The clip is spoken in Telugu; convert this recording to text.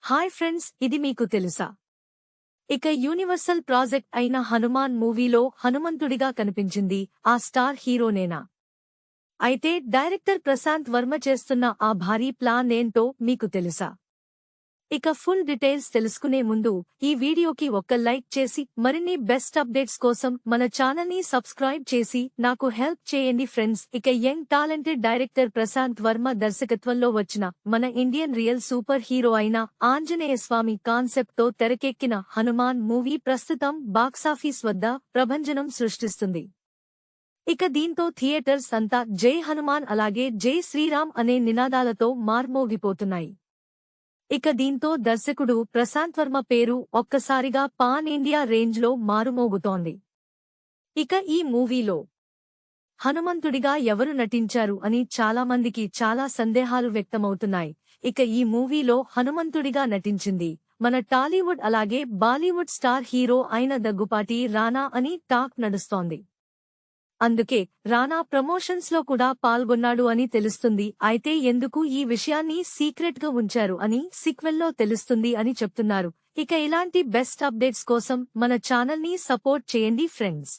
హాయ్ ఫ్రెండ్స్, ఇది మీకు తెలుసా? ఇక యూనివర్సల్ ప్రాజెక్ట్ అయిన హనుమాన్ మూవీలో హనుమంతుడిగా కనిపించింది ఆ స్టార్ హీరోనేనా? అయితే డైరెక్టర్ ప్రశాంత్ వర్మ చేస్తున్న ఆ భారీ ప్లాన్ ఏంటో మీకు తెలుసా? ఇక ఫుల్ డీటెయిల్స్ తెలుసుకునే ముందు ఈ వీడియోకి ఒక్క లైక్ చేసి మరిన్ని బెస్ట్ అప్డేట్స్ కోసం మన ఛానల్ని సబ్స్క్రైబ్ చేసి నాకు హెల్ప్ చేయండి ఫ్రెండ్స్. ఇక young talented director Prasanth Varma దర్శకత్వంలో వచ్చిన మన ఇండియన్ రియల్ సూపర్ హీరో అయిన ఆంజనేయ స్వామి కాన్సెప్ట్ తో తెరకెక్కిన హనుమాన్ మూవీ ప్రస్తుతం బాక్సాఫీస్ వద్ద ప్రభంజనం సృష్టిస్తుంది. ఇక దీంతో థియేటర్స్ అంతా జై హనుమాన్ అలాగే జై శ్రీరామ్ అనే నినాదాలతో మార్మోగిపోతున్నాయి. ఇక దీంతో దర్శకుడు ప్రశాంత్ వర్మ పేరు ఒక్కసారిగా పాన్ ఇండియా రేంజ్లో మారుమోగుతోంది. ఇక ఈ మూవీలో హనుమంతుడిగా ఎవరు నటించారు అని చాలామందికి చాలా సందేహాలు వ్యక్తమవుతున్నాయి. ఇక ఈ మూవీలో హనుమంతుడిగా నటించింది మన టాలీవుడ్ అలాగే బాలీవుడ్ స్టార్ హీరో అయిన దగ్గుపాటి రానా అని టాక్ నడుస్తోంది. అందుకే రానా ప్రమోషన్స్ లో కూడా పాల్గొన్నాడు అని తెలుస్తుంది. అయితే ఎందుకు ఈ విషయాన్ని సీక్రెట్ గా ఉంచారు అని సీక్వెల్లో తెలుస్తుంది అని చెప్తున్నారు. ఇక ఇలాంటి బెస్ట్ అప్డేట్స్ కోసం మన ఛానల్ ని సపోర్ట్ చేయండి ఫ్రెండ్స్.